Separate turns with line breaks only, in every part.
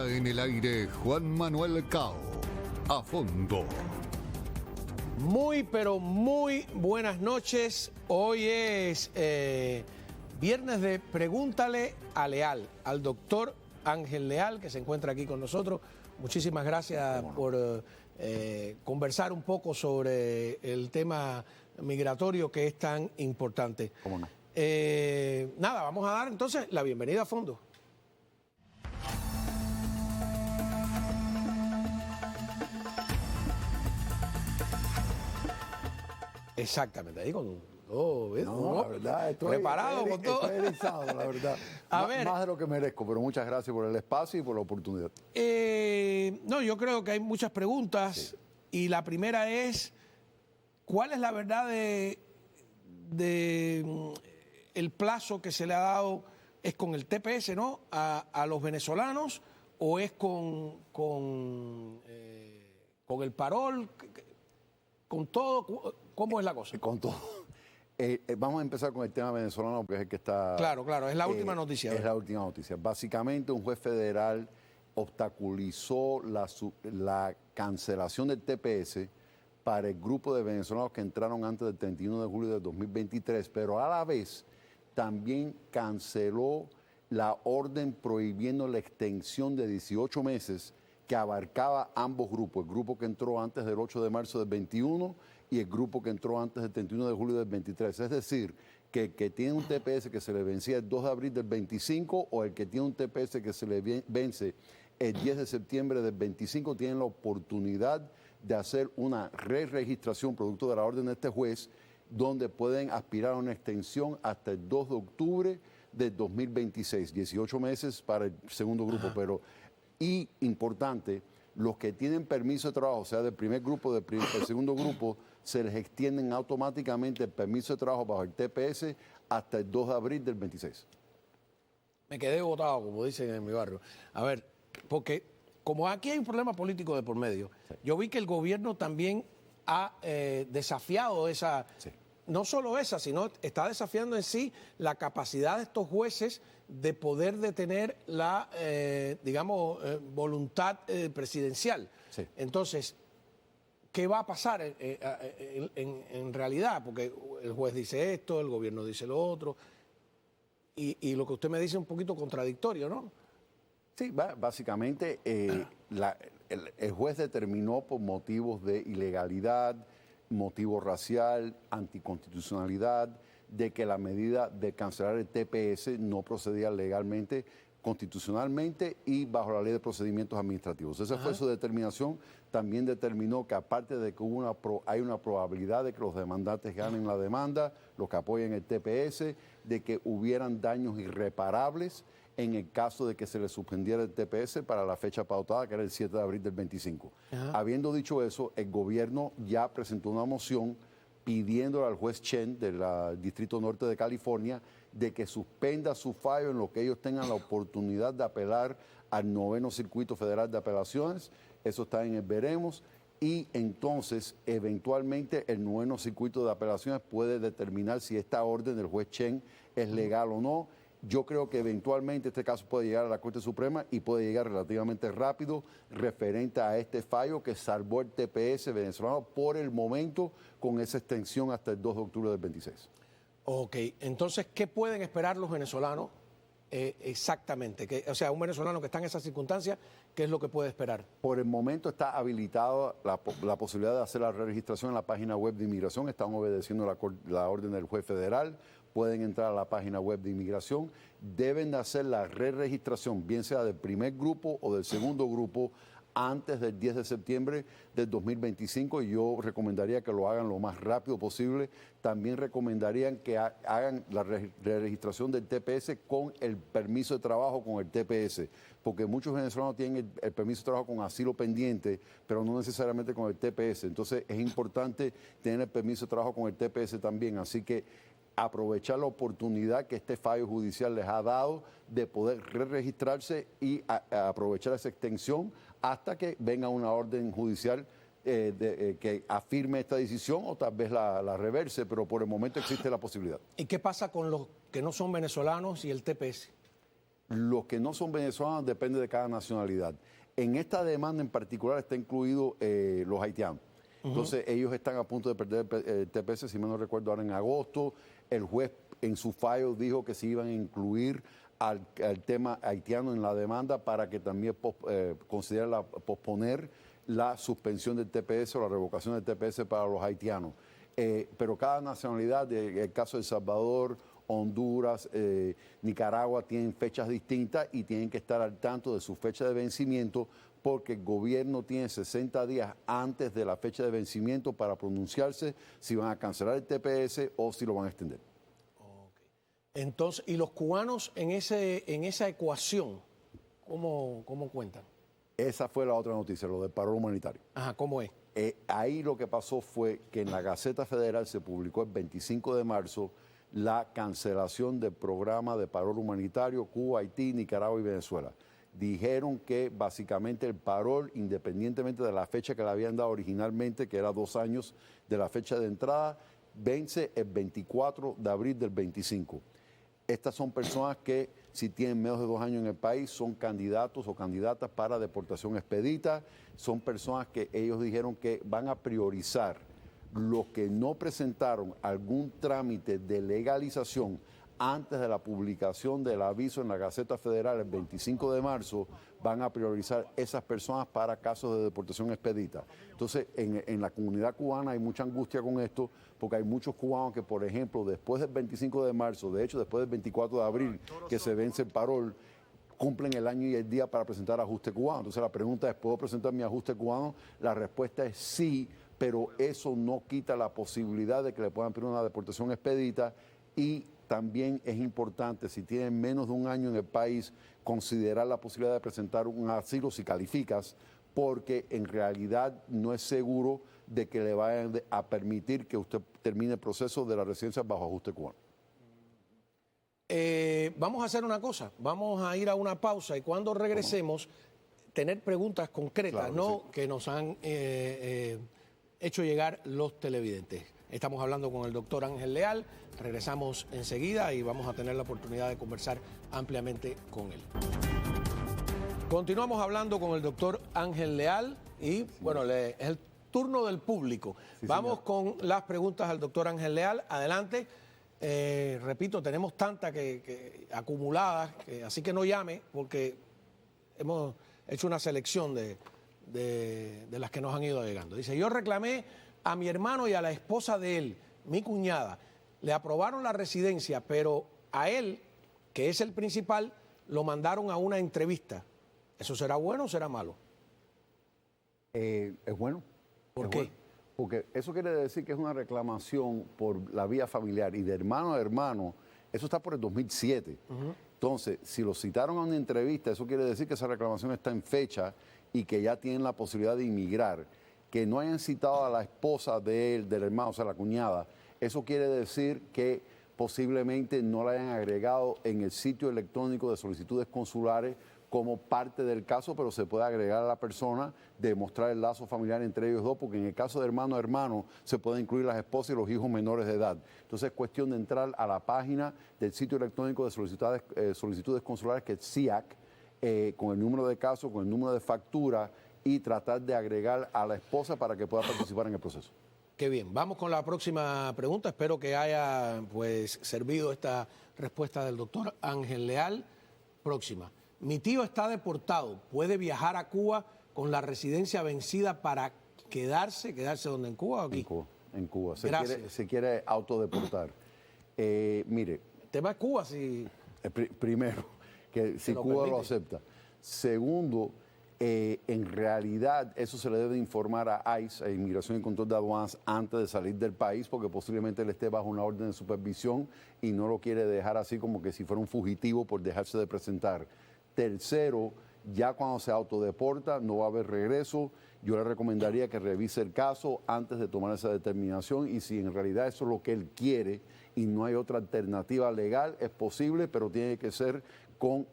En el aire, Juan Manuel Cao. A fondo.
Muy, pero muy buenas noches. Hoy es viernes de Pregúntale a Leal, al doctor Ángel Leal, que se encuentra aquí con nosotros. Muchísimas gracias por conversar un poco sobre el tema migratorio que es tan importante.
¿Cómo no?
Nada, vamos a dar entonces la bienvenida a fondo. Exactamente, ahí con todo, ¿ves?
No, la verdad,
preparado con todo.
Estoy erizado, la verdad.
A ver.
Más de lo que merezco, pero muchas gracias por el espacio y por la oportunidad.
No, yo creo que hay muchas preguntas, sí. Y la primera es, ¿cuál es la verdad de el plazo que se le ha dado? ¿Es con el TPS, no, a los venezolanos, o es con el parol, con todo? ¿Cómo es la cosa?
Con todo. Vamos a empezar con el tema venezolano, porque es el que está...
Claro, es la última noticia.
Es la última noticia. Básicamente, un juez federal obstaculizó la cancelación del TPS para el grupo de venezolanos que entraron antes del 31 de julio de 2023, pero a la vez también canceló la orden prohibiendo la extensión de 18 meses que abarcaba ambos grupos, el grupo que entró antes del 8 de marzo del 21 y el grupo que entró antes del 31 de julio del 23. Es decir, que el que tiene un TPS que se le vencía el 2 de abril del 25 o el que tiene un TPS que se le vence el 10 de septiembre del 25 tienen la oportunidad de hacer una re-registración producto de la orden de este juez, donde pueden aspirar a una extensión hasta el 2 de octubre del 2026, 18 meses para el segundo grupo, pero... Y importante, los que tienen permiso de trabajo, o sea, del primer grupo, del segundo grupo, se les extienden automáticamente el permiso de trabajo bajo el TPS hasta el 2 de abril del 26.
Me quedé botado, como dicen en mi barrio. A ver, porque como aquí hay un problema político de por medio, sí. Yo vi que el gobierno también ha desafiado esa... Sí. No solo esa, sino está desafiando en sí la capacidad de estos jueces de poder detener la, voluntad presidencial. Sí. Entonces, ¿qué va a pasar en realidad? Porque el juez dice esto, el gobierno dice lo otro, y lo que usted me dice es un poquito contradictorio, ¿no?
Sí, básicamente el juez determinó por motivos de ilegalidad, motivo racial, anticonstitucionalidad, de que la medida de cancelar el TPS no procedía legalmente, constitucionalmente y bajo la ley de procedimientos administrativos. Esa fue su determinación. También determinó que aparte de que hay una probabilidad de que los demandantes ganen la demanda, los que apoyen el TPS, de que hubieran daños irreparables en el caso de que se le suspendiera el TPS para la fecha pautada, que era el 7 de abril del 25. Habiendo dicho eso, el gobierno ya presentó una moción pidiéndole al juez Chen del Distrito Norte de California de que suspenda su fallo en lo que ellos tengan la oportunidad de apelar al 9º Circuito Federal de Apelaciones. Eso está en el veremos. Y entonces, eventualmente, el 9º Circuito de Apelaciones puede determinar si esta orden del juez Chen es legal o no. Yo creo que eventualmente este caso puede llegar a la Corte Suprema y puede llegar relativamente rápido referente a este fallo que salvó el TPS venezolano por el momento con esa extensión hasta el 2 de octubre del 26.
Ok, entonces, ¿qué pueden esperar los venezolanos exactamente? O sea, un venezolano que está en esas circunstancias, ¿qué es lo que puede esperar?
Por el momento está habilitada la posibilidad de hacer la registración en la página web de inmigración. Están obedeciendo la orden del juez federal. Pueden entrar a la página web de inmigración, deben de hacer la re-registración, bien sea del primer grupo o del segundo grupo, antes del 10 de septiembre del 2025, y yo recomendaría que lo hagan lo más rápido posible. También recomendarían que hagan la re-registración del TPS con el permiso de trabajo con el TPS, porque muchos venezolanos tienen el permiso de trabajo con asilo pendiente, pero no necesariamente con el TPS. Entonces es importante tener el permiso de trabajo con el TPS también, así que aprovechar la oportunidad que este fallo judicial les ha dado de poder re-registrarse y aprovechar esa extensión hasta que venga una orden judicial que afirme esta decisión o tal vez la reverse, pero por el momento existe la posibilidad.
¿Y qué pasa con los que no son venezolanos y el TPS?
Los que no son venezolanos depende de cada nacionalidad. En esta demanda en particular está incluido los haitianos. Entonces ellos están a punto de perder el TPS, si mal no recuerdo, ahora en agosto. El juez en su fallo dijo que se iban a incluir al tema haitiano en la demanda para que también considere posponer la suspensión del TPS o la revocación del TPS para los haitianos. Pero cada nacionalidad, el caso de El Salvador, Honduras, Nicaragua, tienen fechas distintas y tienen que estar al tanto de su fecha de vencimiento, porque el gobierno tiene 60 días antes de la fecha de vencimiento para pronunciarse si van a cancelar el TPS o si lo van a extender.
Okay. Entonces, ¿y los cubanos en esa ecuación, cómo cuentan?
Esa fue la otra noticia, lo del paro humanitario.
Ajá, ¿cómo es?
Ahí lo que pasó fue que en la Gaceta Federal se publicó el 25 de marzo la cancelación del programa de parol humanitario Cuba, Haití, Nicaragua y Venezuela. Dijeron que básicamente el parol, independientemente de la fecha que le habían dado originalmente, que era 2 años de la fecha de entrada, vence el 24 de abril del 25. Estas son personas que, si tienen menos de 2 años en el país, son candidatos o candidatas para deportación expedita. Son personas que ellos dijeron que van a priorizar los que no presentaron algún trámite de legalización antes de la publicación del aviso en la Gaceta Federal el 25 de marzo, van a priorizar esas personas para casos de deportación expedita. Entonces, en la comunidad cubana hay mucha angustia con esto, porque hay muchos cubanos que, por ejemplo, después del 25 de marzo, de hecho, después del 24 de abril, que se vence el parol, cumplen el año y el día para presentar ajuste cubano. Entonces, la pregunta es, ¿puedo presentar mi ajuste cubano? La respuesta es sí, pero eso no quita la posibilidad de que le puedan pedir una deportación expedita. Y también es importante, si tienen menos de 1 año en el país, considerar la posibilidad de presentar un asilo si calificas, porque en realidad no es seguro de que le vayan a permitir que usted termine el proceso de la residencia bajo ajuste cubano.
Vamos a hacer una cosa, vamos a ir a una pausa y cuando regresemos, tener preguntas concretas,
Claro
¿no?
sí.
Que nos han hecho llegar los televidentes. Estamos hablando con el doctor Ángel Leal, regresamos enseguida y vamos a tener la oportunidad de conversar ampliamente con él. Continuamos hablando con el doctor Ángel Leal y, bueno, es el turno del público.
Sí,
vamos
señor.
con las preguntas al doctor Ángel Leal. Adelante. Repito, tenemos tantas acumuladas, así que no llame porque hemos hecho una selección de las que nos han ido llegando. Dice, yo reclamé a mi hermano y a la esposa de él, mi cuñada, le aprobaron la residencia, pero a él, que es el principal, lo mandaron a una entrevista. ¿Eso será bueno o será malo?
Es bueno.
¿Por qué?
Bueno, porque eso quiere decir que es una reclamación por la vía familiar y de hermano a hermano. Eso está por el 2007. Entonces, si lo citaron a una entrevista, eso quiere decir que esa reclamación está en fecha y que ya tienen la posibilidad de inmigrar. Que no hayan citado a la esposa de él, del hermano, o sea, la cuñada, eso quiere decir que posiblemente no la hayan agregado en el sitio electrónico de solicitudes consulares como parte del caso, pero se puede agregar a la persona, demostrar el lazo familiar entre ellos dos, porque en el caso de hermano a hermano se pueden incluir las esposas y los hijos menores de edad. Entonces es cuestión de entrar a la página del sitio electrónico de solicitudes consulares, que es SIAC, con el número de caso, con el número de factura, y tratar de agregar a la esposa para que pueda participar en el proceso.
Qué bien. Vamos con la próxima pregunta. Espero que haya pues servido esta respuesta del doctor Ángel Leal. Próxima. Mi tío está deportado. ¿Puede viajar a Cuba con la residencia vencida para quedarse donde, en Cuba o aquí?
En Cuba. Se quiere autodeportar. Mire.
El tema es Cuba, si...
Primero, que si Cuba permite. Lo acepta. Segundo, en realidad eso se le debe informar a ICE, a Inmigración y Control de Aduanas, antes de salir del país, porque posiblemente él esté bajo una orden de supervisión y no lo quiere dejar así como que si fuera un fugitivo por dejarse de presentar. Tercero, ya cuando se autodeporta no va a haber regreso. Yo le recomendaría que revise el caso antes de tomar esa determinación, y si en realidad eso es lo que él quiere y no hay otra alternativa legal, es posible, pero tiene que ser con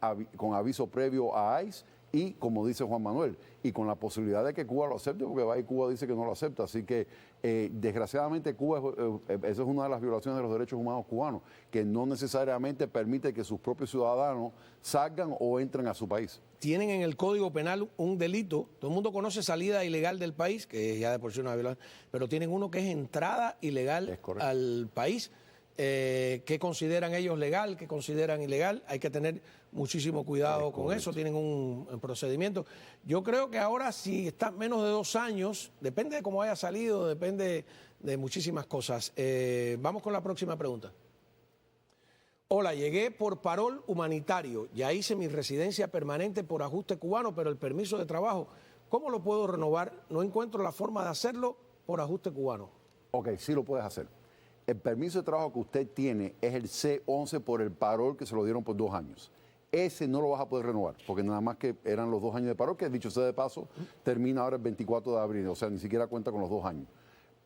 aviso previo a ICE y, como dice Juan Manuel, y con la posibilidad de que Cuba lo acepte, porque va y Cuba dice que no lo acepta. Así que, desgraciadamente, Cuba, esa es una de las violaciones de los derechos humanos cubanos, que no necesariamente permite que sus propios ciudadanos salgan o entren a su país.
Tienen en el Código Penal un delito, todo el mundo conoce salida ilegal del país, que ya de por sí una violación, pero tienen uno que es entrada ilegal al país. ¿Qué consideran ellos legal? ¿Qué consideran ilegal? Hay que tener muchísimo cuidado con eso, tienen un procedimiento. Yo creo que ahora, si está menos de 2 años, depende de cómo haya salido, depende de muchísimas cosas. Vamos con la próxima pregunta. Hola, llegué por parol humanitario, ya hice mi residencia permanente por ajuste cubano, pero el permiso de trabajo, ¿cómo lo puedo renovar? No encuentro la forma de hacerlo por ajuste cubano.
Ok, sí lo puedes hacer. El permiso de trabajo que usted tiene es el C11 por el parol que se lo dieron por 2 años. Ese no lo vas a poder renovar, porque nada más que eran los 2 años de parol, que dicho sea de paso, termina ahora el 24 de abril, o sea, ni siquiera cuenta con los 2 años.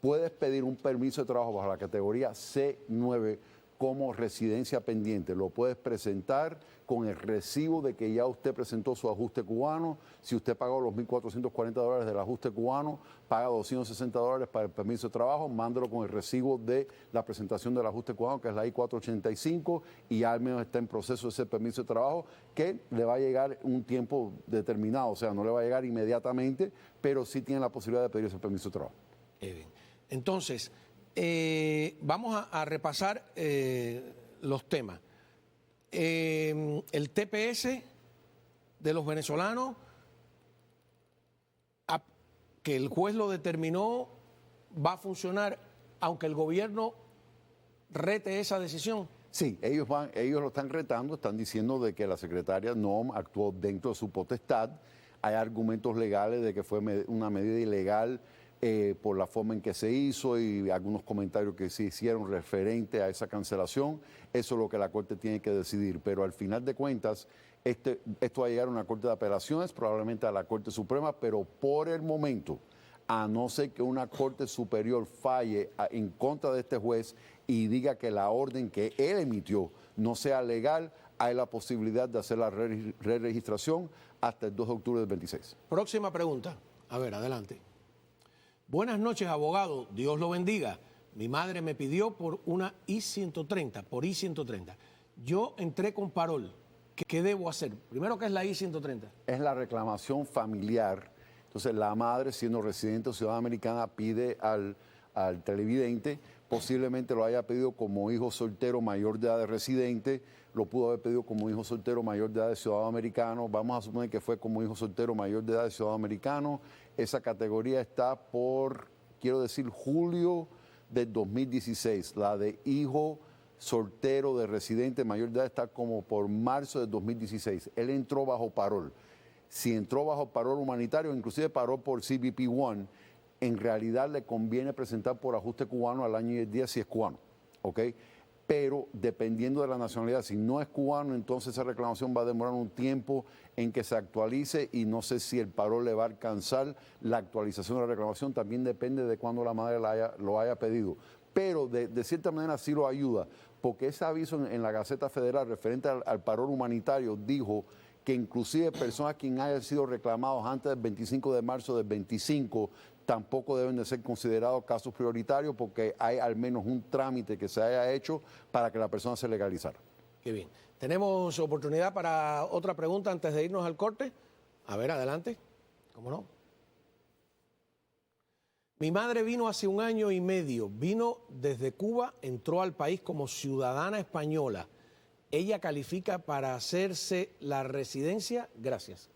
Puedes pedir un permiso de trabajo bajo la categoría C9 como residencia pendiente. Lo puedes presentar con el recibo de que ya usted presentó su ajuste cubano. Si usted pagó los $1.440 del ajuste cubano, paga $260 para el permiso de trabajo, mándalo con el recibo de la presentación del ajuste cubano, que es la I-485, y al menos está en proceso ese permiso de trabajo, que le va a llegar un tiempo determinado, o sea, no le va a llegar inmediatamente, pero sí tiene la posibilidad de pedir ese permiso de trabajo.
Bien. Entonces, vamos a repasar los temas. El TPS de los venezolanos, que el juez lo determinó, va a funcionar aunque el gobierno rete esa decisión.
Sí, ellos lo están retando, están diciendo de que la secretaria no actuó dentro de su potestad. Hay argumentos legales de que fue una medida ilegal por la forma en que se hizo y algunos comentarios que se hicieron referente a esa cancelación. Eso es lo que la Corte tiene que decidir. Pero al final de cuentas, esto va a llegar a una Corte de Apelaciones, probablemente a la Corte Suprema, pero por el momento, a no ser que una Corte Superior falle en contra de este juez y diga que la orden que él emitió no sea legal, hay la posibilidad de hacer la re-registración hasta el 2 de octubre del 26.
Próxima pregunta. A ver, adelante. Buenas noches, abogado. Dios lo bendiga. Mi madre me pidió por una I-130, por I-130. Yo entré con parol. ¿Qué debo hacer? Primero, ¿qué es la I-130?
Es la reclamación familiar. Entonces, la madre, siendo residente o ciudadana americana, pide al televidente, posiblemente lo haya pedido como hijo soltero mayor de edad de residente, lo pudo haber pedido como hijo soltero mayor de edad de ciudadano americano, vamos a suponer que fue como hijo soltero mayor de edad de ciudadano americano. Esa categoría está por, quiero decir, julio del 2016. La de hijo soltero de residente mayor de edad está como por marzo del 2016. Él entró bajo parol. Si entró bajo parol humanitario, inclusive parol por CBP-1, en realidad le conviene presentar por ajuste cubano al año y el día si es cubano, ¿ok? Pero dependiendo de la nacionalidad, si no es cubano, entonces esa reclamación va a demorar un tiempo en que se actualice y no sé si el parol le va a alcanzar la actualización de la reclamación, también depende de cuándo la madre lo haya pedido. Pero de cierta manera sí lo ayuda, porque ese aviso en la Gaceta Federal referente al parol humanitario dijo que inclusive personas quienes hayan sido reclamados antes del 25 de marzo del 25 tampoco deben de ser considerados casos prioritarios porque hay al menos un trámite que se haya hecho para que la persona se legalizara.
Qué bien. ¿Tenemos oportunidad para otra pregunta antes de irnos al corte? A ver, adelante. ¿Cómo no? Mi madre vino hace 1 año y medio. Vino desde Cuba, entró al país como ciudadana española. ¿Ella califica para hacerse la residencia? Gracias.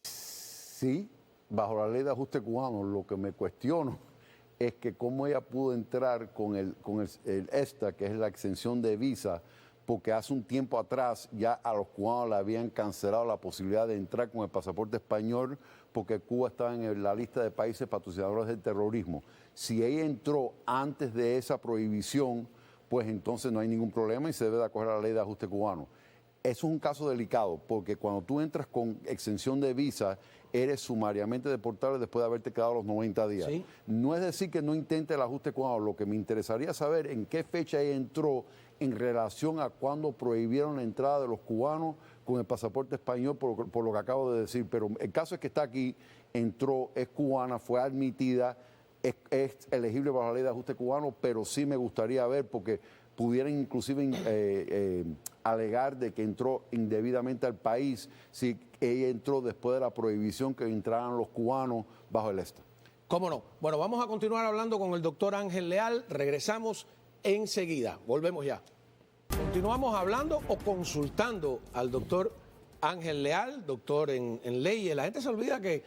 Sí, bajo la ley de ajuste cubano, lo que me cuestiono es que cómo ella pudo entrar con el ESTA, que es la exención de visa, porque hace un tiempo atrás ya a los cubanos le habían cancelado la posibilidad de entrar con el pasaporte español porque Cuba estaba en la lista de países patrocinadores del terrorismo. Si ella entró antes de esa prohibición, pues entonces no hay ningún problema y se debe de acoger a la ley de ajuste cubano. Eso es un caso delicado porque cuando tú entras con exención de visa, eres sumariamente deportable después de haberte quedado los 90 días. ¿Sí? No es decir que no intente el ajuste cubano, lo que me interesaría saber en qué fecha ella entró en relación a cuando prohibieron la entrada de los cubanos con el pasaporte español, por lo que acabo de decir. Pero el caso es que está aquí, entró, es cubana, fue admitida, es elegible bajo la ley de ajuste cubano, pero sí me gustaría ver, porque pudieran inclusive alegar de que entró indebidamente al país si ella entró después de la prohibición que entraran los cubanos bajo el ESTA.
¿Cómo no? Bueno, vamos a continuar hablando con el doctor Ángel Leal. Regresamos enseguida. Volvemos ya. Continuamos hablando o consultando al doctor Ángel Leal, doctor en leyes. La gente se olvida que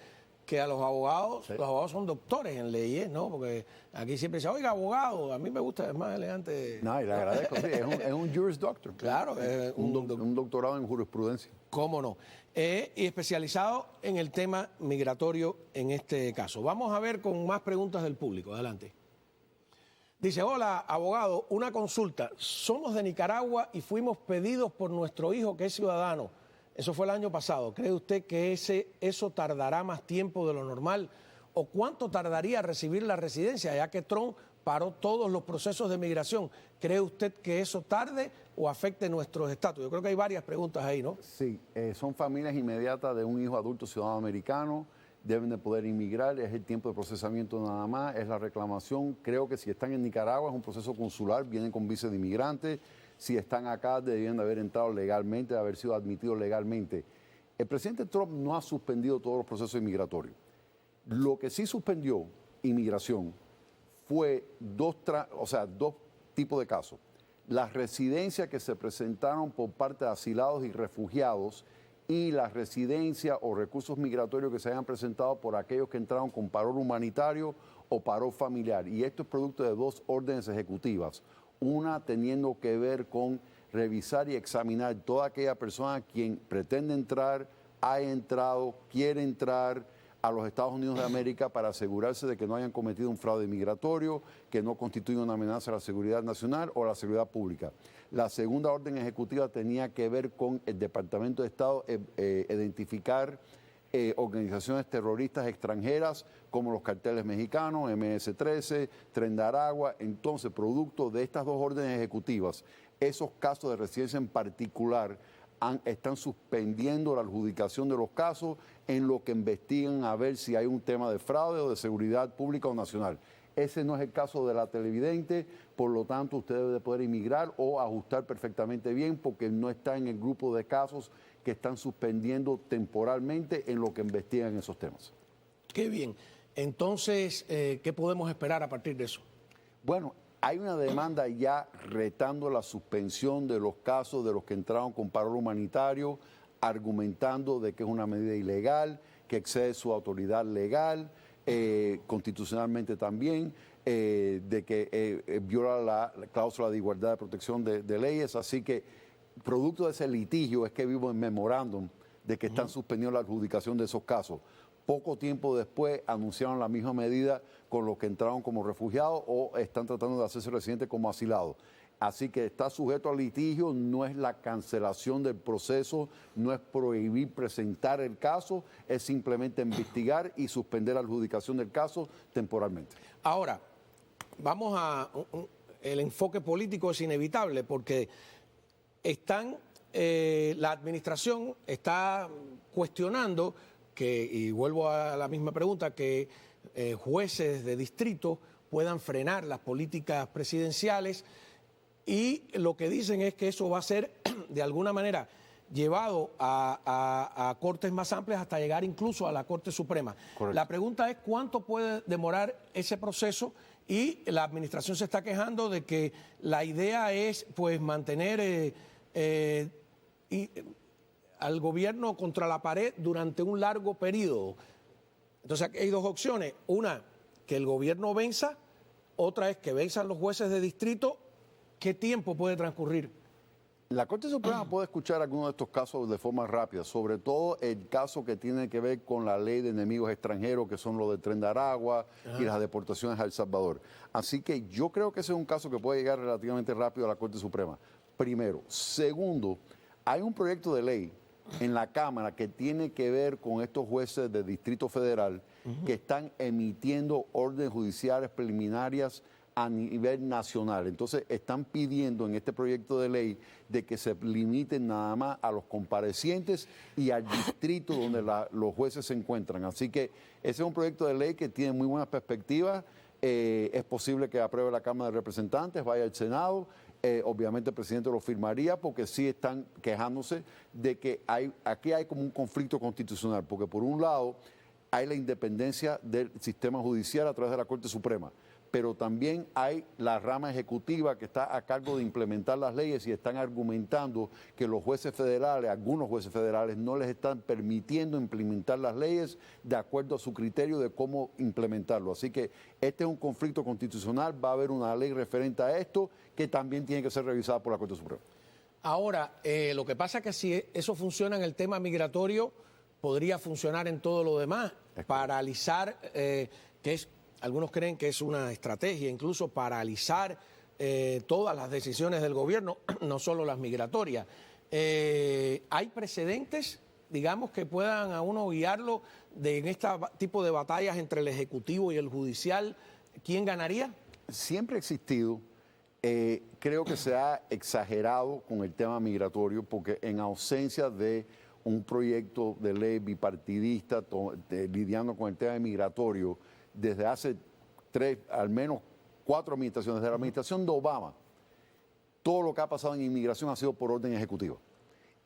a los abogados son doctores en leyes, ¿no? Porque aquí siempre se dice, oiga, abogado, a mí me gusta, es más elegante.
No, y le agradezco, sí, es un Juris Doctor.
Claro,
un doctorado en jurisprudencia.
¿Cómo no? Y especializado en el tema migratorio en este caso. Vamos a ver con más preguntas del público. Adelante. Dice, hola, abogado, una consulta. Somos de Nicaragua y fuimos pedidos por nuestro hijo que es ciudadano. Eso fue el año pasado. ¿Cree usted que eso tardará más tiempo de lo normal? ¿O cuánto tardaría recibir la residencia, ya que Trump paró todos los procesos de migración? ¿Cree usted que eso tarde o afecte nuestros estatus? Yo creo que hay varias preguntas ahí, ¿no?
Sí, son familias inmediatas de un hijo adulto ciudadano americano, deben de poder inmigrar, es el tiempo de procesamiento nada más, es la reclamación. Creo que si están en Nicaragua es un proceso consular, vienen con visa de inmigrante. Si están acá debían de haber entrado legalmente, de haber sido admitidos legalmente. El presidente Trump no ha suspendido todos los procesos inmigratorios. Lo que sí suspendió inmigración fue dos tipos de casos. Las residencias que se presentaron por parte de asilados y refugiados y las residencias o recursos migratorios que se hayan presentado por aquellos que entraron con parol humanitario o parol familiar. Y esto es producto de dos órdenes ejecutivas. Una teniendo que ver con revisar y examinar toda aquella persona quien pretende entrar, ha entrado, quiere entrar a los Estados Unidos de América para asegurarse de que no hayan cometido un fraude migratorio, que no constituya una amenaza a la seguridad nacional o a la seguridad pública. La segunda orden ejecutiva tenía que ver con el Departamento de Estado identificar organizaciones terroristas extranjeras como los carteles mexicanos, MS-13, Tren de Aragua. Entonces, producto de estas dos órdenes ejecutivas, esos casos de residencia en particular están suspendiendo la adjudicación de los casos en lo que investigan a ver si hay un tema de fraude o de seguridad pública o nacional. Ese no es el caso de la televidente, por lo tanto usted debe de poder inmigrar o ajustar perfectamente bien porque no está en el grupo de casos que están suspendiendo temporalmente en lo que investigan esos temas.
Qué bien. Entonces, ¿qué podemos esperar a partir de eso?
Bueno, hay una demanda ya retando la suspensión de los casos de los que entraron con parol humanitario, argumentando de que es una medida ilegal, que excede su autoridad legal, constitucionalmente también, de que viola la cláusula de igualdad de protección de leyes. Así que, producto de ese litigio, es que vivo en memorándum de que están suspendiendo la adjudicación de esos casos. Poco tiempo después anunciaron la misma medida con los que entraron como refugiados o están tratando de hacerse residentes como asilados. Así que está sujeto al litigio, no es la cancelación del proceso, no es prohibir presentar el caso, es simplemente investigar y suspender la adjudicación del caso temporalmente.
Ahora, vamos a... El enfoque político es inevitable porque la administración está cuestionando y vuelvo a la misma pregunta, que jueces de distrito puedan frenar las políticas presidenciales y lo que dicen es que eso va a ser de alguna manera llevado a cortes más amplias hasta llegar incluso a la Corte Suprema. Correcto. La pregunta es cuánto puede demorar ese proceso y la administración se está quejando de que la idea es pues mantener al gobierno contra la pared durante un largo periodo. Entonces hay dos opciones. Una, que el gobierno venza. Otra es que venzan los jueces de distrito. ¿Qué tiempo puede transcurrir?
La Corte Suprema puede escuchar algunos de estos casos de forma rápida, sobre todo el caso que tiene que ver con la ley de enemigos extranjeros, que son los del Tren de Aragua y las deportaciones a El Salvador. Así que yo creo que ese es un caso que puede llegar relativamente rápido a la Corte Suprema. Primero. Segundo, hay un proyecto de ley en la Cámara que tiene que ver con estos jueces del Distrito Federal que están emitiendo órdenes judiciales preliminarias a nivel nacional. Entonces están pidiendo en este proyecto de ley de que se limiten nada más a los comparecientes y al distrito donde los jueces se encuentran. Así que ese es un proyecto de ley que tiene muy buenas perspectivas. Es posible que apruebe la Cámara de Representantes, vaya al Senado. Obviamente el presidente lo firmaría porque sí están quejándose de que aquí hay como un conflicto constitucional, porque por un lado hay la independencia del sistema judicial a través de la Corte Suprema, pero también hay la rama ejecutiva que está a cargo de implementar las leyes y están argumentando que los jueces federales, algunos jueces federales, no les están permitiendo implementar las leyes de acuerdo a su criterio de cómo implementarlo. Así que este es un conflicto constitucional, va a haber una ley referente a esto que también tiene que ser revisada por la Corte Suprema.
Ahora, lo que pasa es que si eso funciona en el tema migratorio, podría funcionar en todo lo demás. Paralizar, que es... Algunos creen que es una estrategia, incluso paralizar todas las decisiones del gobierno, no solo las migratorias. ¿Hay precedentes, digamos, que puedan a uno guiarlo en este tipo de batallas entre el Ejecutivo y el Judicial? ¿Quién ganaría?
Siempre ha existido. Creo que se ha exagerado con el tema migratorio porque en ausencia de un proyecto de ley bipartidista lidiando con el tema migratorio, desde hace al menos 4 administraciones, desde la administración de Obama, todo lo que ha pasado en inmigración ha sido por orden ejecutiva.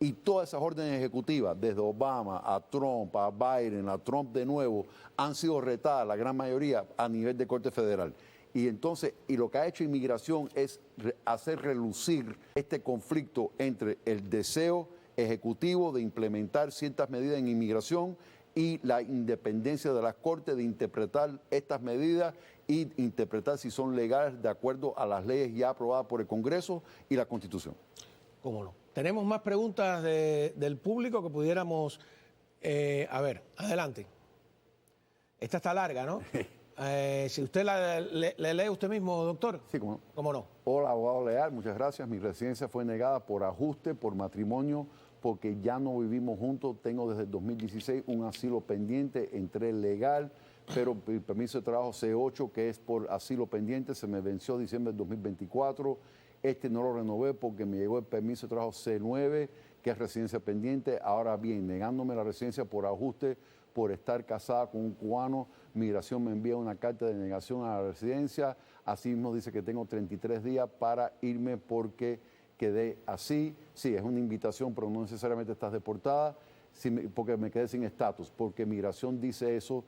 Y todas esas órdenes ejecutivas, desde Obama a Trump, a Biden, a Trump de nuevo, han sido retadas, la gran mayoría, a nivel de Corte Federal. Y entonces, lo que ha hecho inmigración es hacer relucir este conflicto entre el deseo ejecutivo de implementar ciertas medidas en inmigración y la independencia de las Cortes de interpretar estas medidas y interpretar si son legales de acuerdo a las leyes ya aprobadas por el Congreso y la Constitución.
¿Cómo no? Tenemos más preguntas del público que pudiéramos... a ver, adelante. Esta está larga, ¿no? Si usted le lee usted mismo, doctor.
Sí, cómo no.
¿Cómo no?
Hola, abogado Leal, muchas gracias. Mi residencia fue negada por ajuste, por matrimonio, porque ya no vivimos juntos. Tengo desde el 2016 un asilo pendiente, entré legal, pero el permiso de trabajo C8, que es por asilo pendiente, se me venció diciembre del 2024. No lo renové porque me llegó el permiso de trabajo C9, que es residencia pendiente. Ahora bien, negándome la residencia por ajuste, por estar casada con un cubano, Migración me envía una carta de negación a la residencia. Asimismo dice que tengo 33 días para irme porque quedé así. Sí, es una invitación, pero no necesariamente estás deportada, porque me quedé sin estatus. Porque Migración dice eso.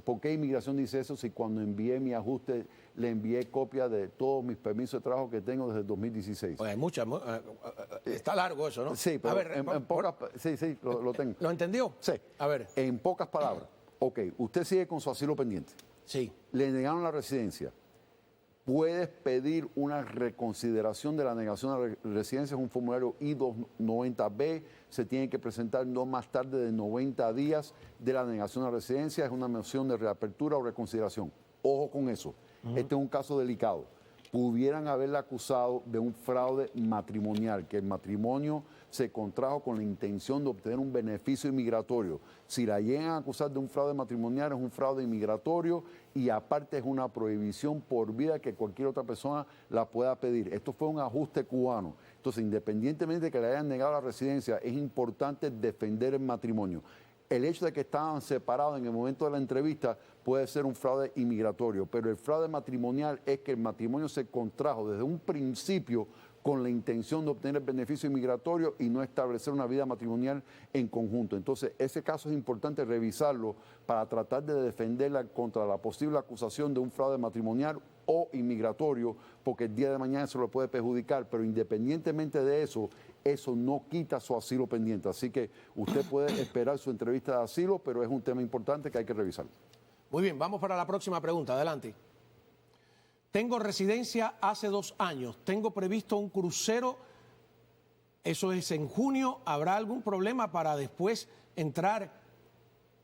¿Por qué Inmigración dice eso si cuando envié mi ajuste le envié copia de todos mis permisos de trabajo que tengo desde el 2016?
Pues hay muchas. Está largo eso, ¿no?
Sí, pero a ver, en pocas... Sí, lo tengo.
¿Lo entendió?
Sí.
A ver.
En pocas palabras. Ok, usted sigue con su asilo pendiente.
Sí.
Le negaron la residencia. Puedes pedir una reconsideración de la negación a la residencia, es un formulario I-290B, se tiene que presentar no más tarde de 90 días de la negación a la residencia, es una moción de reapertura o reconsideración. Ojo con eso, Este es un caso delicado. Pudieran haberla acusado de un fraude matrimonial, que el matrimonio se contrajo con la intención de obtener un beneficio inmigratorio. Si la llegan a acusar de un fraude matrimonial, es un fraude inmigratorio y aparte es una prohibición por vida que cualquier otra persona la pueda pedir. Esto fue un ajuste cubano. Entonces, independientemente de que le hayan negado la residencia, es importante defender el matrimonio. El hecho de que estaban separados en el momento de la entrevista puede ser un fraude inmigratorio, pero el fraude matrimonial es que el matrimonio se contrajo desde un principio con la intención de obtener el beneficio inmigratorio y no establecer una vida matrimonial en conjunto. Entonces, ese caso es importante revisarlo para tratar de defenderla contra la posible acusación de un fraude matrimonial o inmigratorio, porque el día de mañana eso lo puede perjudicar, pero independientemente de eso, eso no quita su asilo pendiente. Así que usted puede esperar su entrevista de asilo, pero es un tema importante que hay que revisar.
Muy bien, vamos para la próxima pregunta. Adelante. Tengo residencia hace 2 años. Tengo previsto un crucero. Eso es en junio. ¿Habrá algún problema para después entrar?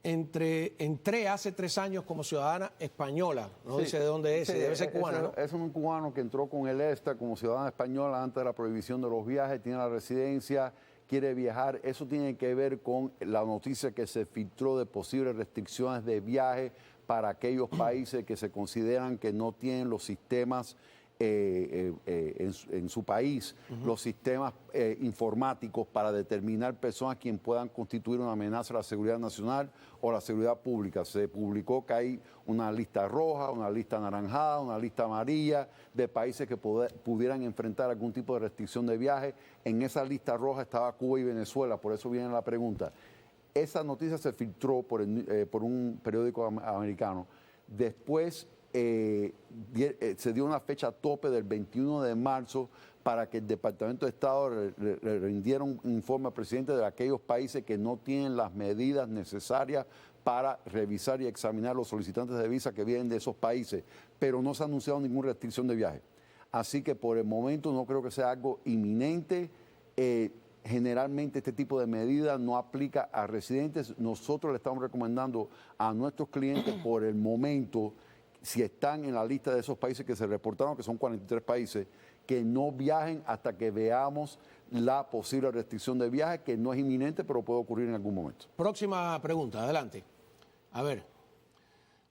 Entré hace 3 años como ciudadana española. No dice de dónde es, debe ser cubana, ¿no?
Es un cubano que entró con el ESTA como ciudadana española antes de la prohibición de los viajes, tiene la residencia, quiere viajar. Eso tiene que ver con la noticia que se filtró de posibles restricciones de viaje para aquellos países que se consideran que no tienen los sistemas en su país, los sistemas informáticos para determinar personas quien puedan constituir una amenaza a la seguridad nacional o la seguridad pública. Se publicó que hay una lista roja, una lista anaranjada, una lista amarilla de países que pudieran enfrentar algún tipo de restricción de viaje. En esa lista roja estaba Cuba y Venezuela, por eso viene la pregunta. Esa noticia se filtró por un periódico americano. Después se dio una fecha tope del 21 de marzo para que el Departamento de Estado le rindiera un informe al presidente de aquellos países que no tienen las medidas necesarias para revisar y examinar los solicitantes de visa que vienen de esos países, pero no se ha anunciado ninguna restricción de viaje. Así que por el momento no creo que sea algo inminente. Generalmente este tipo de medidas no aplica a residentes. Nosotros le estamos recomendando a nuestros clientes por el momento, si están en la lista de esos países que se reportaron, que son 43 países, que no viajen hasta que veamos la posible restricción de viaje, que no es inminente, pero puede ocurrir en algún momento.
Próxima pregunta, adelante. A ver.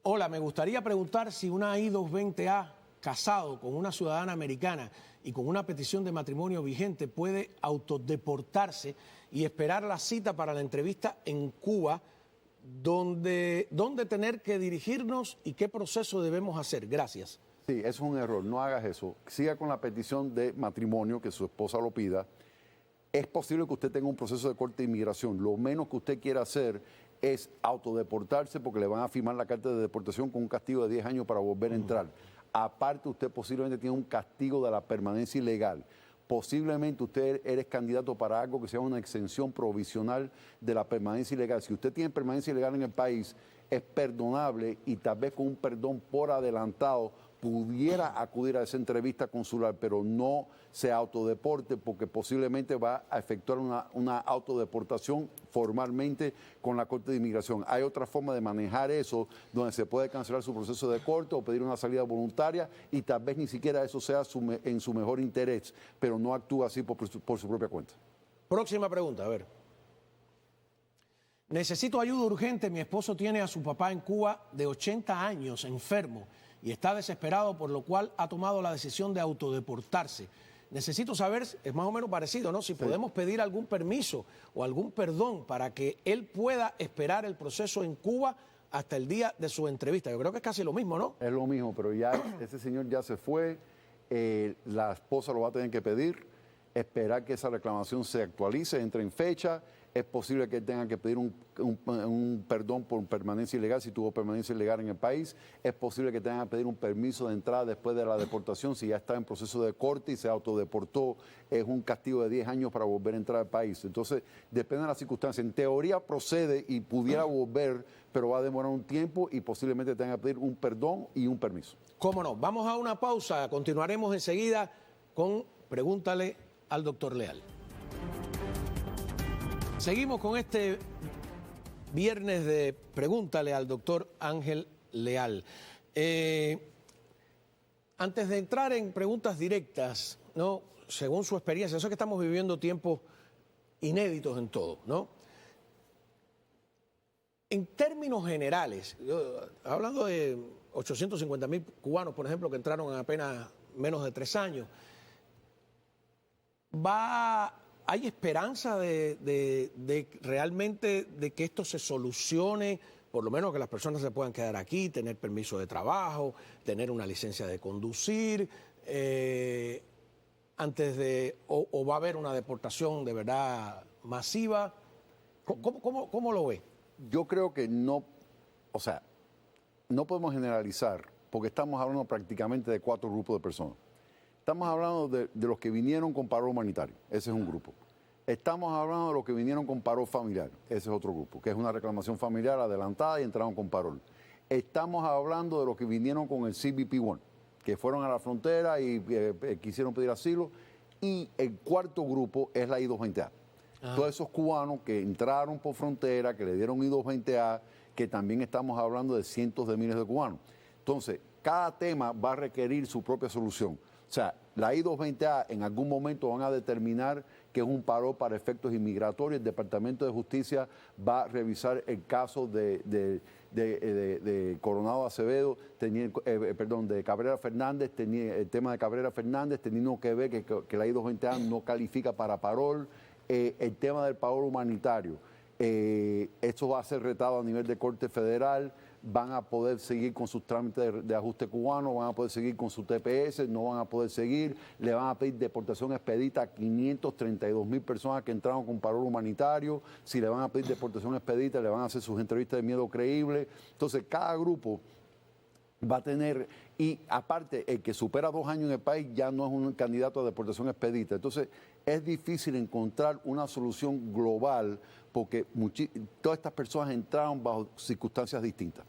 Hola, me gustaría preguntar si una I-220A casado con una ciudadana americana y con una petición de matrimonio vigente puede autodeportarse y esperar la cita para la entrevista en Cuba, ¿dónde tener que dirigirnos y qué proceso debemos hacer? Gracias.
Sí, eso es un error, no hagas eso. Siga con la petición de matrimonio, que su esposa lo pida. Es posible que usted tenga un proceso de corte de inmigración. Lo menos que usted quiera hacer es autodeportarse porque le van a firmar la carta de deportación con un castigo de 10 años para volver a entrar. Aparte, usted posiblemente tiene un castigo de la permanencia ilegal. Posiblemente usted eres candidato para algo que sea una exención provisional de la permanencia ilegal. Si usted tiene permanencia ilegal en el país, es perdonable y tal vez con un perdón por adelantado pudiera acudir a esa entrevista consular, pero no se autodeporte porque posiblemente va a efectuar una autodeportación formalmente con la Corte de Inmigración. Hay otra forma de manejar eso, donde se puede cancelar su proceso de corte o pedir una salida voluntaria y tal vez ni siquiera eso sea en su mejor interés, pero no actúa así por su propia cuenta.
Próxima pregunta, a ver. Necesito ayuda urgente. Mi esposo tiene a su papá en Cuba de 80 años, enfermo, y está desesperado, por lo cual ha tomado la decisión de autodeportarse. Necesito saber, es más o menos parecido, ¿no? Si podemos pedir algún permiso o algún perdón para que él pueda esperar el proceso en Cuba hasta el día de su entrevista. Yo creo que es casi lo mismo, ¿no?
Es lo mismo, pero ya ese señor ya se fue, la esposa lo va a tener que pedir, esperar que esa reclamación se actualice, entre en fecha. Es posible que tenga que pedir un perdón por permanencia ilegal si tuvo permanencia ilegal en el país. Es posible que tenga que pedir un permiso de entrada después de la deportación si ya está en proceso de corte y se autodeportó. Es un castigo de 10 años para volver a entrar al país. Entonces, depende de las circunstancias. En teoría procede y pudiera volver, pero va a demorar un tiempo y posiblemente tenga que pedir un perdón y un permiso.
¿Cómo no? Vamos a una pausa. Continuaremos enseguida con Pregúntale al doctor Leal. Seguimos con este viernes de Pregúntale al doctor Ángel Leal. Antes de entrar en preguntas directas, ¿no? Según su experiencia, yo sé que estamos viviendo tiempos inéditos en todo, ¿no? En términos generales, hablando de 850.000 cubanos, por ejemplo, que entraron en apenas menos de 3 años, ¿hay esperanza de realmente de que esto se solucione? Por lo menos que las personas se puedan quedar aquí, tener permiso de trabajo, tener una licencia de conducir, antes de, o va a haber una deportación de verdad masiva. ¿Cómo lo ve?
Yo creo que no, o sea, no podemos generalizar porque estamos hablando prácticamente de 4 grupos de personas. Estamos hablando de los que vinieron con paro humanitario, ese es un grupo. Estamos hablando de los que vinieron con paro familiar, ese es otro grupo, que es una reclamación familiar adelantada y entraron con parol. Estamos hablando de los que vinieron con el CBP-1, que fueron a la frontera y quisieron pedir asilo. Y el cuarto grupo es la I-220A. Todos esos cubanos que entraron por frontera, que le dieron I-220A, que también estamos hablando de cientos de miles de cubanos. Entonces, cada tema va a requerir su propia solución. O sea, la I-220A en algún momento van a determinar que es un parol para efectos inmigratorios. El Departamento de Justicia va a revisar el caso de Coronado Acevedo, de Cabrera Fernández, el tema de Cabrera Fernández, teniendo que ver que la I-220A no califica para parol, el tema del parol humanitario. Esto va a ser retado a nivel de Corte Federal, van a poder seguir con sus trámites de ajuste cubano, van a poder seguir con su TPS, no van a poder seguir, le van a pedir deportación expedita a 532,000 personas que entraron con parol humanitario. Si le van a pedir deportación expedita, le van a hacer sus entrevistas de miedo creíble. Entonces, cada grupo va a tener, y aparte, el que supera 2 años en el país ya no es un candidato a deportación expedita. Entonces, es difícil encontrar una solución global porque todas estas personas entraron bajo circunstancias distintas.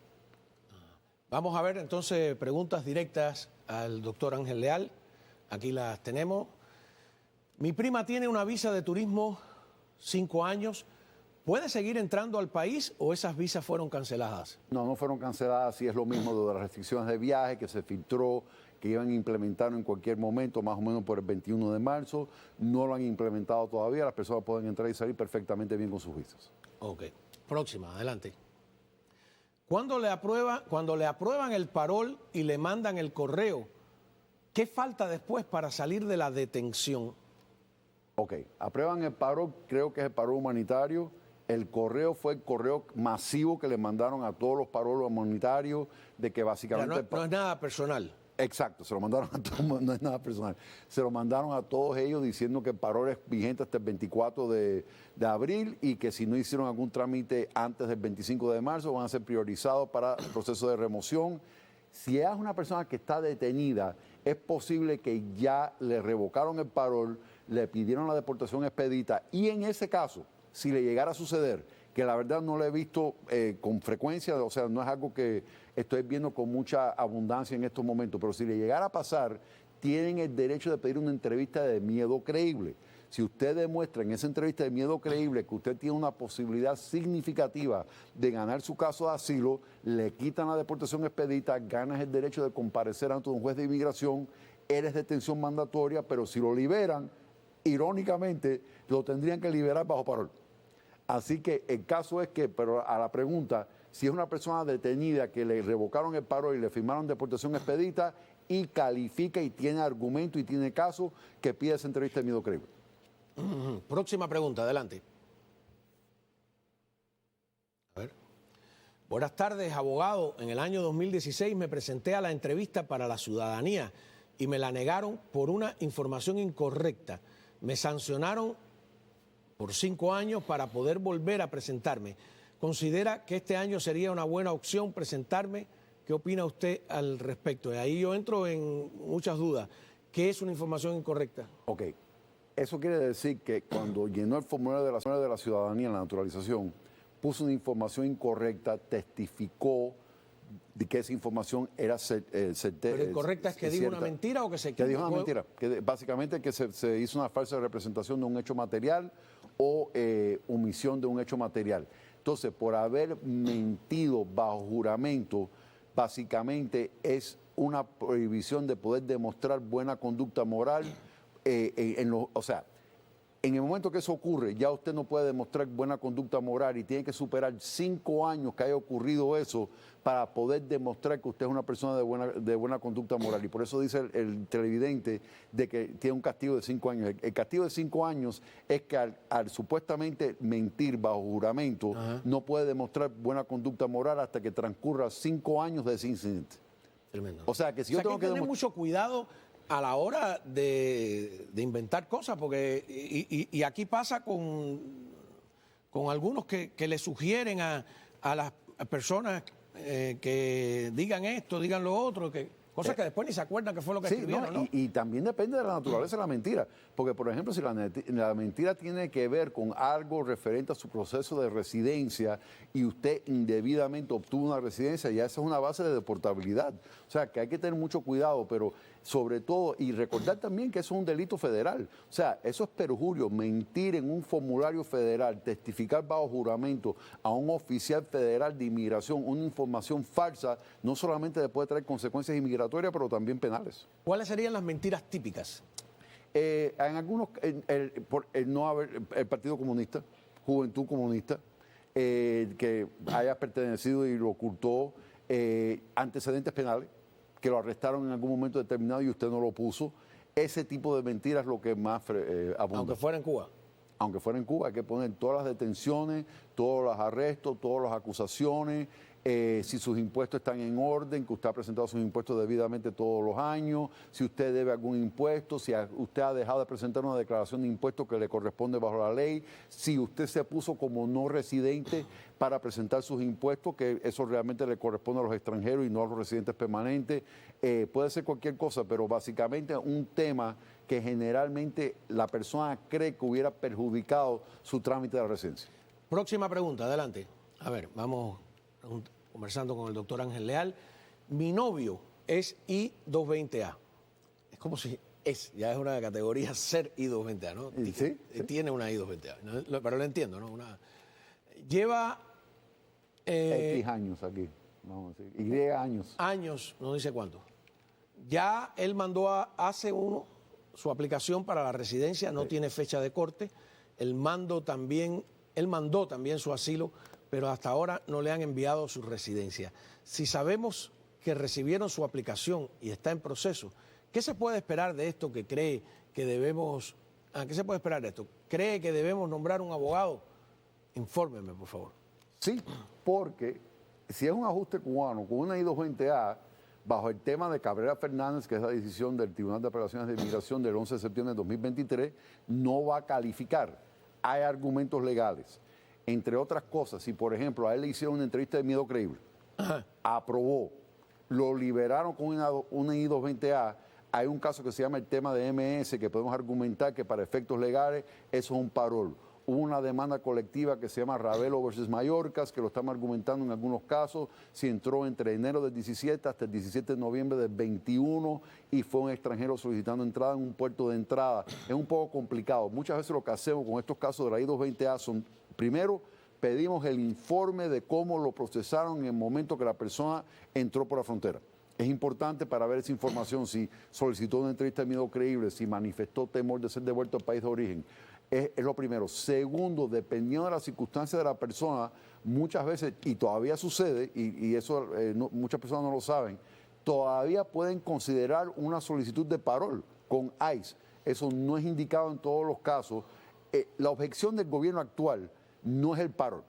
Vamos a ver entonces preguntas directas al doctor Ángel Leal. Aquí las tenemos. Mi prima tiene una visa de turismo 5 años. ¿Puede seguir entrando al país o esas visas fueron canceladas?
No fueron canceladas. Sí, es lo mismo de las restricciones de viaje que se filtró, que iban a implementar en cualquier momento, más o menos por el 21 de marzo. No lo han implementado todavía. Las personas pueden entrar y salir perfectamente bien con sus visas.
Ok. Próxima, adelante. Cuando le aprueban el parol y le mandan el correo, ¿qué falta después para salir de la detención?
Ok, aprueban el parol, creo que es el parol humanitario. El correo fue el correo masivo que le mandaron a todos los paroles humanitarios, de que básicamente...
No es nada personal.
Exacto, se lo mandaron a todos, no es nada personal. Se lo mandaron a todos ellos diciendo que el parol es vigente hasta el 24 de abril y que si no hicieron algún trámite antes del 25 de marzo van a ser priorizados para el proceso de remoción. Si es una persona que está detenida, es posible que ya le revocaron el parol, le pidieron la deportación expedita y en ese caso, si le llegara a suceder, que la verdad no lo he visto con frecuencia, o sea, no es algo que estoy viendo con mucha abundancia en estos momentos, pero si le llegara a pasar, tienen el derecho de pedir una entrevista de miedo creíble. Si usted demuestra en esa entrevista de miedo creíble que usted tiene una posibilidad significativa de ganar su caso de asilo, le quitan la deportación expedita, ganas el derecho de comparecer ante un juez de inmigración, eres detención mandatoria, pero si lo liberan, irónicamente, lo tendrían que liberar bajo parol. Así que el caso es que, pero a la pregunta, si es una persona detenida que le revocaron el parol y le firmaron deportación expedita y califica y tiene argumento y tiene caso, que pide esa entrevista de miedo creíble.
Próxima pregunta, adelante. A ver. Buenas tardes, abogado. En el año 2016 me presenté a la entrevista para la ciudadanía y me la negaron por una información incorrecta. Me sancionaron por 5 años para poder volver a presentarme. ¿Considera que este año sería una buena opción presentarme? ¿Qué opina usted al respecto? Y ahí yo entro en muchas dudas. ¿Qué es una información incorrecta?
Ok, eso quiere decir que cuando llenó el formulario de la ciudadanía en la naturalización, puso una información incorrecta, testificó de que esa información era certera.
¿Pero incorrecta es que diga una mentira o que se equivocó?
Que dijo una mentira, que básicamente que se hizo una falsa representación de un hecho material o omisión de un hecho material. Entonces, por haber mentido bajo juramento, básicamente es una prohibición de poder demostrar buena conducta moral. O sea, en el momento que eso ocurre, ya usted no puede demostrar buena conducta moral y tiene que superar 5 años que haya ocurrido eso para poder demostrar que usted es una persona de buena conducta moral. Y por eso dice el televidente de que tiene un castigo de 5 años. El castigo de 5 años es que al supuestamente mentir bajo juramento, no puede demostrar buena conducta moral hasta que transcurra 5 años de ese incidente.
Tremendo.
O sea, que si yo tengo que
tener mucho cuidado a la hora de inventar cosas, porque y aquí pasa con algunos que le sugieren a las personas que digan esto, digan lo otro, cosas que después ni se acuerdan que fue lo que escribieron, ¿no?
Y también depende de la naturaleza de la mentira, porque por ejemplo si la mentira tiene que ver con algo referente a su proceso de residencia y usted indebidamente obtuvo una residencia, ya esa es una base de deportabilidad. O sea que hay que tener mucho cuidado, pero sobre todo, y recordar también que eso es un delito federal. O sea, eso es perjurio, mentir en un formulario federal, testificar bajo juramento a un oficial federal de inmigración, una información falsa, no solamente le puede traer consecuencias inmigratorias, pero también penales.
¿Cuáles serían las mentiras típicas?
En algunos, por el no haber, el Partido Comunista, Juventud Comunista, que haya pertenecido y lo ocultó, antecedentes penales, que lo arrestaron en algún momento determinado y usted no lo puso. Ese tipo de mentiras es lo que más abunda.
Aunque fuera en Cuba.
Aunque fuera en Cuba, hay que poner todas las detenciones, todos los arrestos, todas las acusaciones, si sus impuestos están en orden, que usted ha presentado sus impuestos debidamente todos los años, si usted debe algún impuesto, si usted ha dejado de presentar una declaración de impuestos que le corresponde bajo la ley, si usted se puso como no residente para presentar sus impuestos, que eso realmente le corresponde a los extranjeros y no a los residentes permanentes. Puede ser cualquier cosa, pero básicamente un tema que generalmente la persona cree que hubiera perjudicado su trámite de la residencia.
Próxima pregunta, adelante. A ver, vamos conversando con el doctor Ángel Leal. Mi novio es I220A. Es como si ya es una categoría ser I220A, ¿no?
¿Sí?
Tiene una I220A, ¿no? Pero lo entiendo, ¿no? Lleva...
X años aquí, vamos a decir, Y años.
Años, no dice cuánto. Ya él mandó hace su aplicación para la residencia, no tiene fecha de corte. Él mandó también su asilo, pero hasta ahora no le han enviado su residencia. Si sabemos que recibieron su aplicación y está en proceso, ¿qué se puede esperar de esto que cree que debemos... ¿Qué se puede esperar de esto? ¿Cree que debemos nombrar un abogado? Infórmeme, por favor.
Sí, porque si es un ajuste cubano con una I220A, bajo el tema de Cabrera Fernández, que es la decisión del Tribunal de Apelaciones de Inmigración del 11 de septiembre de 2023, no va a calificar. Hay argumentos legales. Entre otras cosas, si por ejemplo a él le hicieron una entrevista de miedo creíble, aprobó, lo liberaron con una I220A, hay un caso que se llama el tema de MS, que podemos argumentar que para efectos legales eso es un parol. Hubo una demanda colectiva que se llama Ravelo versus Mallorcas, que lo estamos argumentando en algunos casos, si entró entre enero del 17 hasta el 17 de noviembre del 21 y fue un extranjero solicitando entrada en un puerto de entrada. Es un poco complicado. Muchas veces lo que hacemos con estos casos de la I220A son, primero, pedimos el informe de cómo lo procesaron en el momento que la persona entró por la frontera. Es importante para ver esa información, si solicitó una entrevista de miedo creíble, si manifestó temor de ser devuelto al país de origen. Es lo primero. Segundo, dependiendo de las circunstancias de la persona, muchas veces, y todavía sucede, y eso muchas personas no lo saben, todavía pueden considerar una solicitud de parol con ICE. Eso no es indicado en todos los casos. La objeción del gobierno actual no es el parol,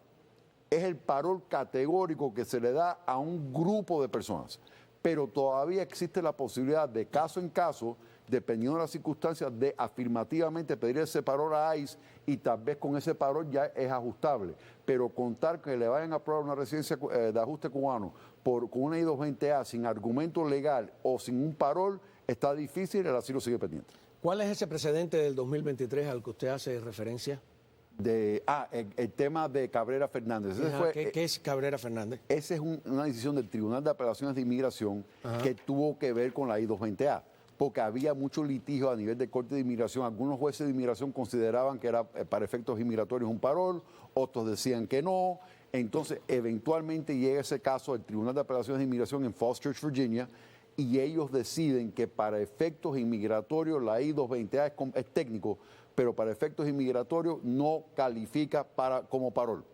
es el parol categórico que se le da a un grupo de personas. Pero todavía existe la posibilidad de caso en caso, dependiendo de las circunstancias, de afirmativamente pedir ese parol a ICE y tal vez con ese parol ya es ajustable. Pero contar que le vayan a aprobar una residencia de ajuste cubano con una I220A sin argumento legal o sin un parol, está difícil, el asilo sigue pendiente.
¿Cuál es ese precedente del 2023 al que usted hace referencia?
El tema de Cabrera Fernández.
¿Qué es Cabrera Fernández?
Esa es una decisión del Tribunal de Apelaciones de Inmigración que tuvo que ver con la I220A, porque había mucho litigio a nivel de Corte de Inmigración. Algunos jueces de inmigración consideraban que era para efectos inmigratorios un parol, otros decían que no. Entonces, eventualmente llega ese caso al Tribunal de Apelaciones de Inmigración en Falls Church, Virginia, y ellos deciden que para efectos inmigratorios la I220A es técnico, pero para efectos inmigratorios no califica como parol.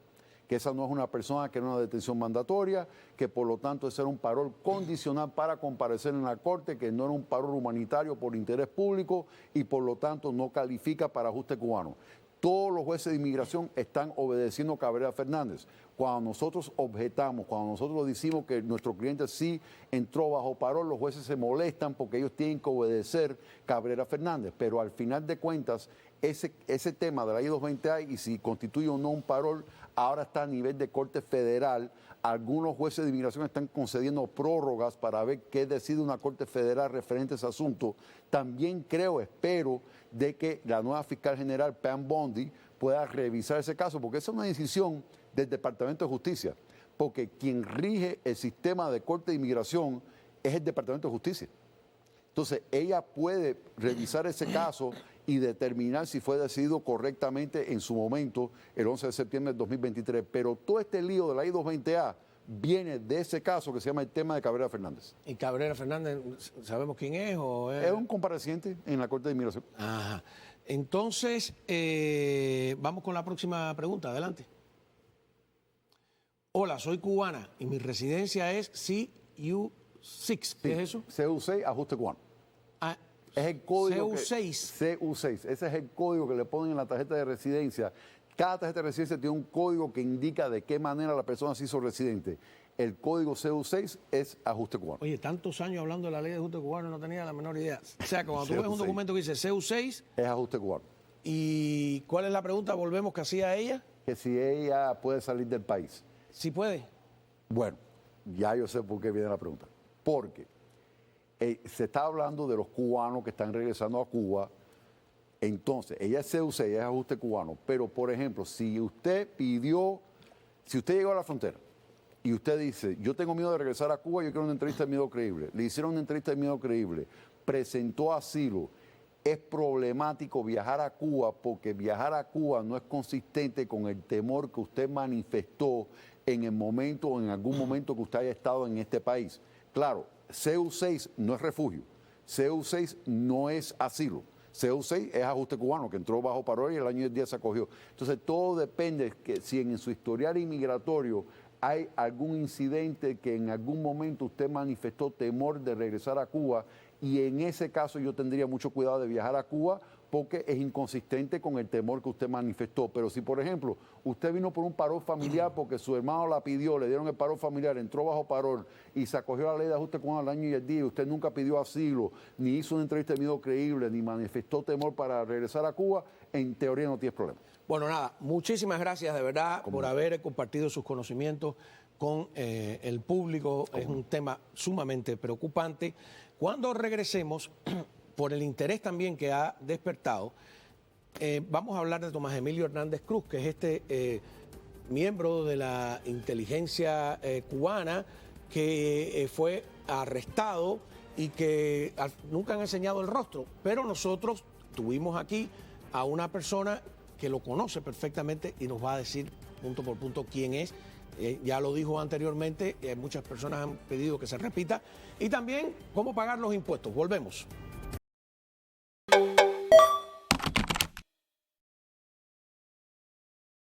Que esa no es una persona que era una detención mandatoria, que por lo tanto ese era un parol condicional para comparecer en la corte, que no era un parol humanitario por interés público y por lo tanto no califica para ajuste cubano. Todos los jueces de inmigración están obedeciendo a Cabrera Fernández. Cuando nosotros objetamos, cuando nosotros decimos que nuestro cliente sí entró bajo parol, los jueces se molestan porque ellos tienen que obedecer Cabrera Fernández. Pero al final de cuentas, ese tema de la I220A y si constituye o no un parol, ahora está a nivel de Corte Federal. Algunos jueces de inmigración están concediendo prórrogas para ver qué decide una Corte Federal referente a ese asunto. También espero de que la nueva fiscal general, Pam Bondi, pueda revisar ese caso, porque esa es una decisión del Departamento de Justicia, porque quien rige el sistema de Corte de Inmigración es el Departamento de Justicia. Entonces, ella puede revisar ese caso y determinar si fue decidido correctamente en su momento, el 11 de septiembre del 2023. Pero todo este lío de la I220A viene de ese caso que se llama el tema de Cabrera Fernández.
¿Y Cabrera Fernández, sabemos quién es? ¿O es?
Es un compareciente en la Corte de Inmigración.
Ajá. Entonces, vamos con la próxima pregunta. Adelante. Hola, soy cubana y mi residencia es CU6. ¿Qué es eso?
CU6, ajuste cubano.
Ah,
Es el código
CU6.
CU6. Ese es el código que le ponen en la tarjeta de residencia. Cada tarjeta de residencia tiene un código que indica de qué manera la persona se hizo residente. El código CU6 es ajuste cubano.
Oye, tantos años hablando de la ley de ajuste cubano, no tenía la menor idea. O sea, cuando tú ves un
CU6.
documento que dice CU6,
Es ajuste cubano.
¿y cuál es la pregunta? Volvemos que hacía ella.
Que si ella puede salir del país.
¿Sí puede?
Bueno, ya yo sé por qué viene la pregunta. Porque se está hablando de los cubanos que están regresando a Cuba. Entonces, ella es CU6, ella es ajuste cubano. Pero, por ejemplo, si usted llegó a la frontera y usted dice, yo tengo miedo de regresar a Cuba, yo quiero una entrevista de miedo creíble. Le hicieron una entrevista de miedo creíble, presentó asilo. Es problemático viajar a Cuba porque viajar a Cuba no es consistente con el temor que usted manifestó en el momento o en algún momento que usted haya estado en este país. Claro, CU6 no es refugio, CU6 no es asilo, CU6 es ajuste cubano que entró bajo parol y el año 10 se acogió. Entonces todo depende que si en su historial inmigratorio hay algún incidente que en algún momento usted manifestó temor de regresar a Cuba, y en ese caso yo tendría mucho cuidado de viajar a Cuba porque es inconsistente con el temor que usted manifestó. Pero si, por ejemplo, usted vino por un parol familiar porque su hermano la pidió, le dieron el parol familiar, entró bajo parol y se acogió a la ley de ajuste cubano al año y el día, y usted nunca pidió asilo, ni hizo una entrevista de miedo creíble, ni manifestó temor para regresar a Cuba, en teoría no tiene problema.
Bueno, nada, muchísimas gracias de verdad por haber compartido sus conocimientos con el público. Es un tema sumamente preocupante. Cuando regresemos, por el interés también que ha despertado, vamos a hablar de Tomás Emilio Hernández Cruz, que es este miembro de la inteligencia cubana que fue arrestado y que nunca han enseñado el rostro. Pero nosotros tuvimos aquí a una persona que lo conoce perfectamente y nos va a decir punto por punto quién es. Ya lo dijo anteriormente, muchas personas han pedido que se repita. Y también cómo pagar los impuestos. Volvemos.